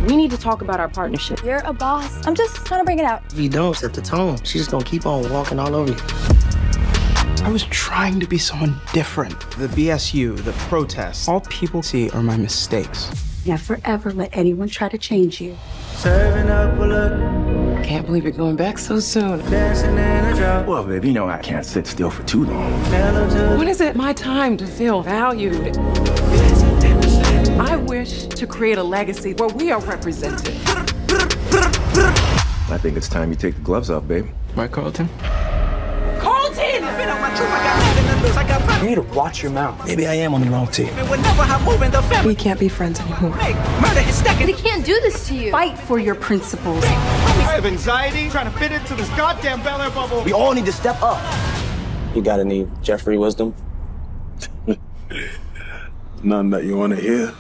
We need to talk about our partnership. You're a boss. I'm just trying to bring it out. If you don't set the tone, she's just gonna keep on walking all over you. I was trying to be someone different. The BSU, the protests, all people see are my mistakes. Never ever let anyone try to change you. Serving up a look. Can't believe you're going back so soon. Dancing in a drop. Well, babe, you know I can't sit still for too long. When is it my time to feel valued? I wish to create a legacy where we are represented. I think it's time you take the gloves off, babe. Right, Carlton? Colton! You need to watch your mouth. Maybe I am on the wrong team. We can't be friends anymore. We can't do this to you. Fight for your principles. I have anxiety trying to fit into this goddamn Bel Air bubble. We all need to step up. You got any Jeffrey wisdom? None that you want to hear.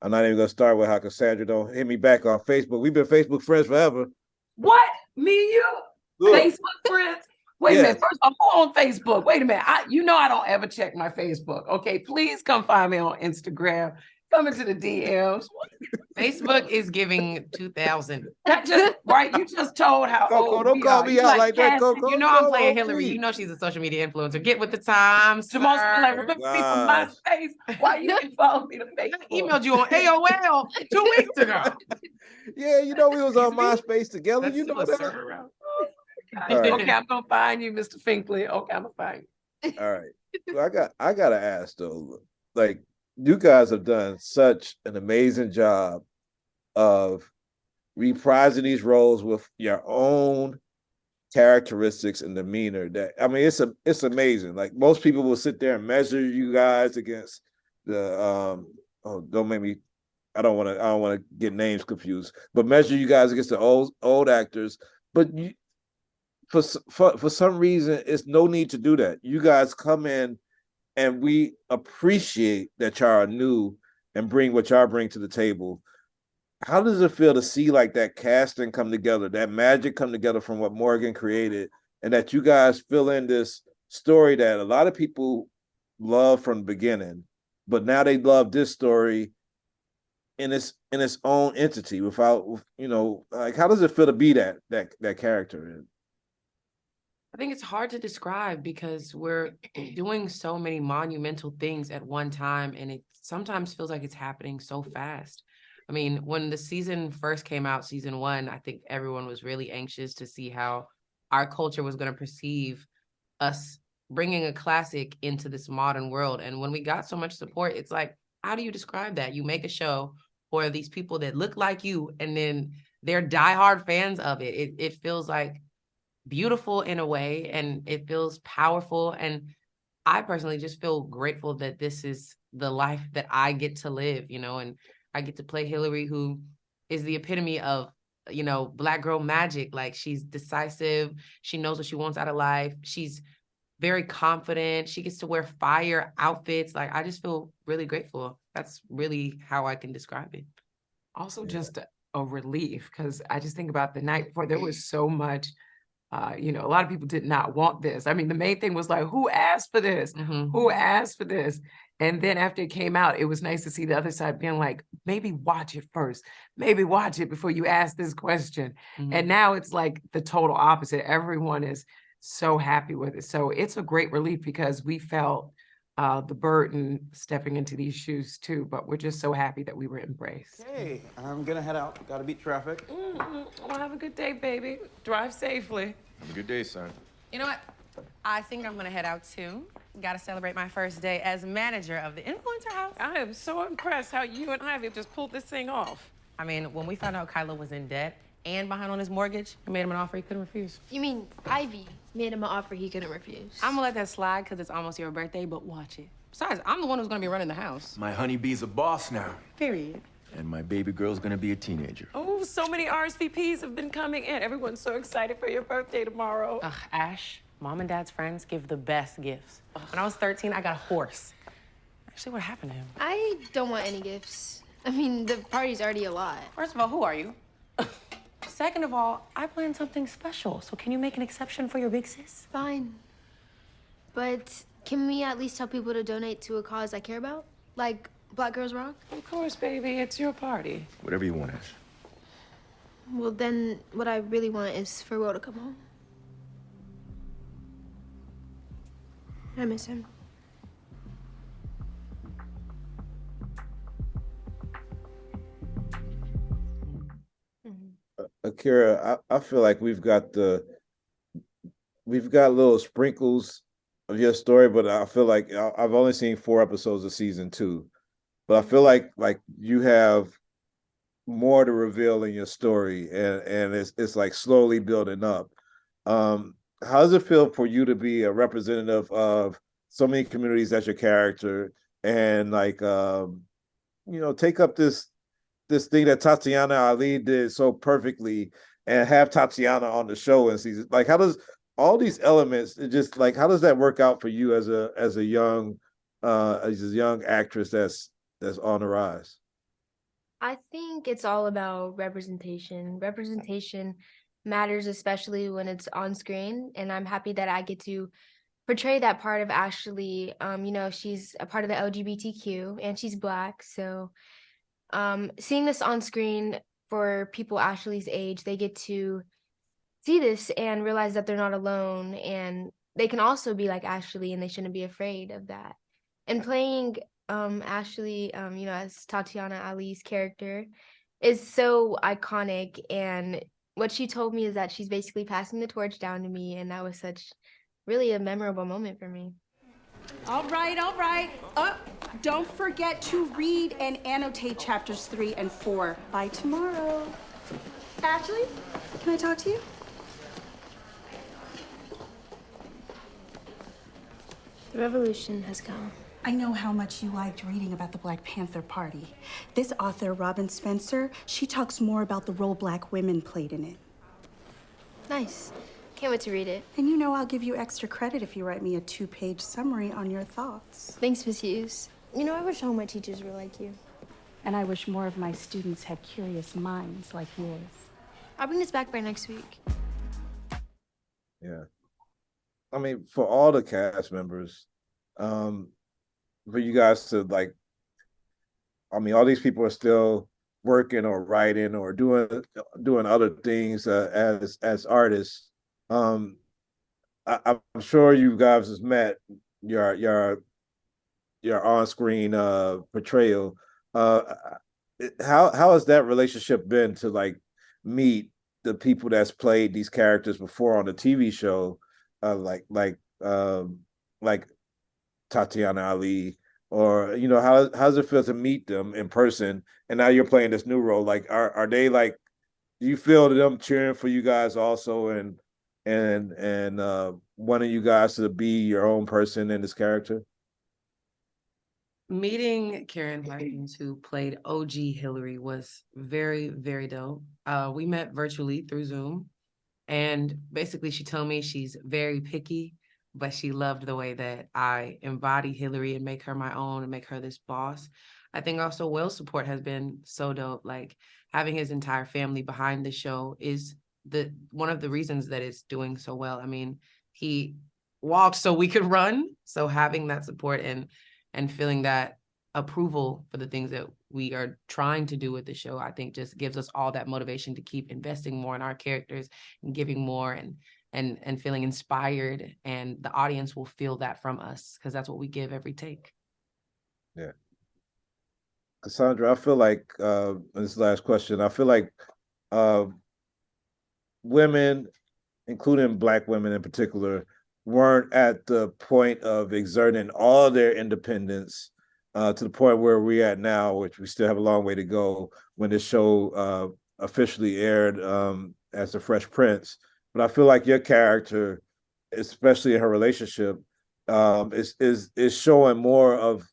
I'm not even gonna start with how Cassandra don't hit me back on Facebook. We've been Facebook friends forever. What? Me and you? Good. Facebook friends? Wait a minute. First, I'm on Facebook. Wait a minute. I don't ever check my Facebook. Okay, please come find me on Instagram. Come into the DMs. Facebook is giving 2,000. That just right. You just told how Coco, old don't we call are. me You out like that, Cassie. Coco. You know I'm No, playing Hillary. please. You know she's a social media influencer. Get with the times. Jamal's sir. like, remember me from MySpace? Why you didn't follow me to Facebook? I emailed you on AOL 2 weeks ago. Yeah, you know we was on MySpace together. That's You know still a that. server around. All right. Okay, I'm gonna find you, Mr. Finkley. Okay, I'm gonna find you. All right. Well, I gotta ask though, like you guys have done such an amazing job of reprising these roles with your own characteristics and demeanor. That I mean, it's amazing. Like most people will sit there and measure you guys against the don't make me. I don't want to get names confused, but measure you guys against the old actors. But you, for some reason, it's no need to do that. You guys come in, and we appreciate that y'all are new and bring what y'all bring to the table. How does it feel to see like that casting come together, that magic come together from what Morgan created, and that you guys fill in this story that a lot of people love from the beginning, but now they love this story in its own entity without, like how does it feel to be that character? I think it's hard to describe because we're doing so many monumental things at one time, and it sometimes feels like it's happening so fast. I mean, when the season first came out, season 1, I think everyone was really anxious to see how our culture was going to perceive us bringing a classic into this modern world. And when we got so much support, it's like, how do you describe that? You make a show for these people that look like you, and then they're diehard fans of it. It feels like beautiful in a way, and it feels powerful. And I personally just feel grateful that this is the life that I get to live, and I get to play Hillary, who is the epitome of, Black girl magic. Like, she's decisive. She knows what she wants out of life. She's very confident. She gets to wear fire outfits. Like, I just feel really grateful. That's really how I can describe it. Also, just a relief, because I just think about the night before, there was so much. A lot of people did not want this. I mean, the main thing was like, who asked for this? Mm-hmm. Who asked for this? And then after it came out, it was nice to see the other side being like, maybe watch it first. Maybe watch it before you ask this question. Mm-hmm. And now it's like the total opposite. Everyone is so happy with it. So it's a great relief because we felt the burden stepping into these shoes too, but we're just so happy that we were embraced. Hey, I'm gonna head out. Gotta beat traffic. Well, have a good day, baby. Drive safely. Have a good day, son. You know what? I think I'm going to head out too. Got to celebrate my first day as manager of the Influencer House. I am so impressed how you and Ivy just pulled this thing off. I mean, when we found out Kylo was in debt and behind on his mortgage, I made him an offer he couldn't refuse. You mean Ivy made him an offer he couldn't refuse? I'm going to let that slide because it's almost your birthday, but watch it. Besides, I'm the one who's going to be running the house. My honeybee's a boss now. Period. And my baby girl's gonna be a teenager. Oh, so many RSVPs have been coming in. Everyone's so excited for your birthday tomorrow. Ugh, Ash, Mom and Dad's friends give the best gifts. When I was 13, I got a horse. Actually, what happened to him? I don't want any gifts. I mean, the party's already a lot. First of all, who are you? Second of all, I planned something special, so can you make an exception for your big sis? Fine. But can we at least tell people to donate to a cause I care about? Like Black Girls Rock? Of course, baby, it's your party. Whatever you want, Ash. Well, then what I really want is for Will to come home. I miss him. Akira, I feel like we've got little sprinkles of your story, but I feel like I've only seen 4 episodes of season 2. But I feel like you have more to reveal in your story, and it's like slowly building up. How does it feel for you to be a representative of so many communities as your character, and take up this thing that Tatiana Ali did so perfectly, and have Tatiana on the show in season? Like, how does all these elements, it just like, how does that work out for you as a young actress that's on the rise? I think it's all about representation. Representation matters, especially when it's on screen, and I'm happy that I get to portray that part of Ashley. She's a part of the LGBTQ and she's Black, so seeing this on screen for people Ashley's age, they get to see this and realize that they're not alone, and they can also be like Ashley and they shouldn't be afraid of that. And playing Ashley, as Tatiana Ali's character is so iconic, and what she told me is that she's basically passing the torch down to me, and that was such really a memorable moment for me. All right. Don't forget to read and annotate chapters 3 and 4 by tomorrow. Ashley, can I talk to you? The revolution has come. I know how much you liked reading about the Black Panther Party. This author, Robin Spencer, she talks more about the role Black women played in it. Nice. Can't wait to read it. And I'll give you extra credit if you write me a 2-page summary on your thoughts. Thanks, Miss Hughes. I wish all my teachers were like you. And I wish more of my students had curious minds like yours. I'll bring this back by next week. Yeah. I mean, for all the cast members, for you guys to all these people are still working or writing or doing other things as artists. I'm sure you guys has met your on-screen portrayal. How has that relationship been to meet the people that's played these characters before on the TV show, like Tatiana Ali, or how does it feel to meet them in person, and now you're playing this new role? Like, are they do you feel them cheering for you guys also, and wanting you guys to be your own person in this character? Meeting Karen Hawkins, who played OG Hillary, was very, very dope. We met virtually through Zoom, and basically she told me she's very picky, but she loved the way that I embody Hillary and make her my own and make her this boss. I think also Will's support has been so dope. Like, having his entire family behind the show is one of the reasons that it's doing so well. I mean, he walked so we could run. So having that support and feeling that approval for the things that we are trying to do with the show, I think just gives us all that motivation to keep investing more in our characters and giving more and feeling inspired. And the audience will feel that from us, because that's what we give every take. Yeah. Cassandra, I feel like, this last question, I feel like women, including Black women in particular, weren't at the point of exerting all their independence to the point where we're at now, which we still have a long way to go when this show officially aired as The Fresh Prince. But I feel like your character, especially in her relationship, is showing more of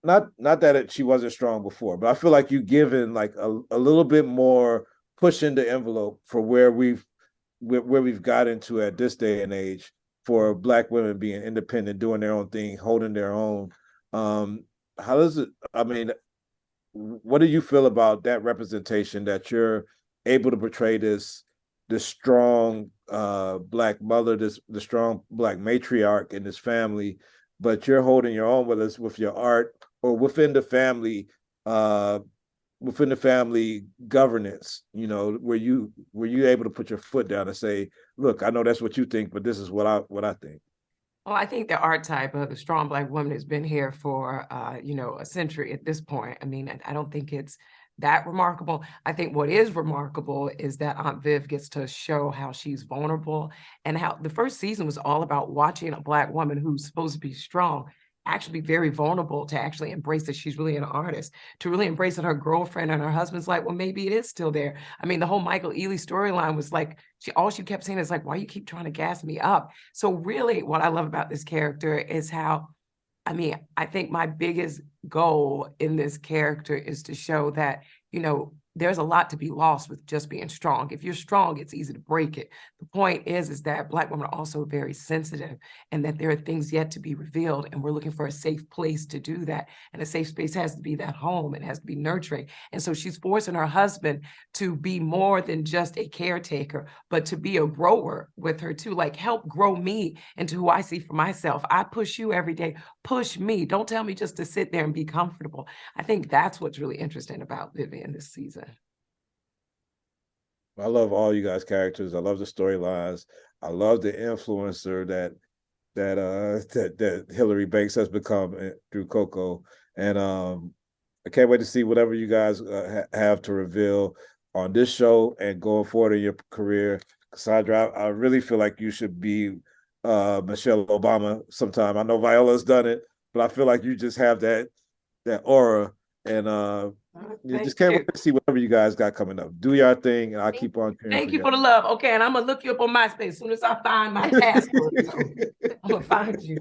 not that she wasn't strong before, but I feel like you've given a little bit more pushing the envelope for where we've gotten to at this day and age, for Black women being independent, doing their own thing, holding their own. How does it, what do you feel about that representation, that you're able to portray this strong Black mother, the strong Black matriarch in this family, but you're holding your own with your art, or within the family governance, you know, were you able to put your foot down and say, look, I know that's what you think, but this is what I think? Well, I think the archetype of the strong Black woman has been here for, a century at this point. I mean, I don't think it's that remarkable. I think what is remarkable is that Aunt Viv gets to show how she's vulnerable, and how the first season was all about watching a Black woman who's supposed to be strong actually be very vulnerable, to actually embrace that she's really an artist, to really embrace that her girlfriend and her husband's like, well, maybe it is still there. I mean, the whole Michael Ealy storyline was like, all she kept saying is like, why you keep trying to gas me up? So really what I love about this character is how, I mean, I think my biggest goal in this character is to show that, there's a lot to be lost with just being strong. If you're strong, it's easy to break it. The point is that Black women are also very sensitive, and that there are things yet to be revealed, and we're looking for a safe place to do that. And a safe space has to be that home. It has to be nurturing. And so she's forcing her husband to be more than just a caretaker, but to be a grower with her too, like help grow me into who I see for myself. I push you every day, push me. Don't tell me just to sit there and be comfortable. I think that's what's really interesting about Vivian this season. I love all you guys' characters. I love the storylines. I love the influencer that Hillary Banks has become through Coco, and I can't wait to see whatever you guys have to reveal on this show and going forward in your career. Cassandra, I really feel like you should be Michelle Obama sometime. I know Viola's done it, but I feel like you just have that aura, and just can't wait to see whatever you guys got coming up. Do your thing, and I'll keep on cheering Thank for you for the love. Okay, and I'm gonna look you up on MySpace as soon as I find my password. So I'm gonna find you.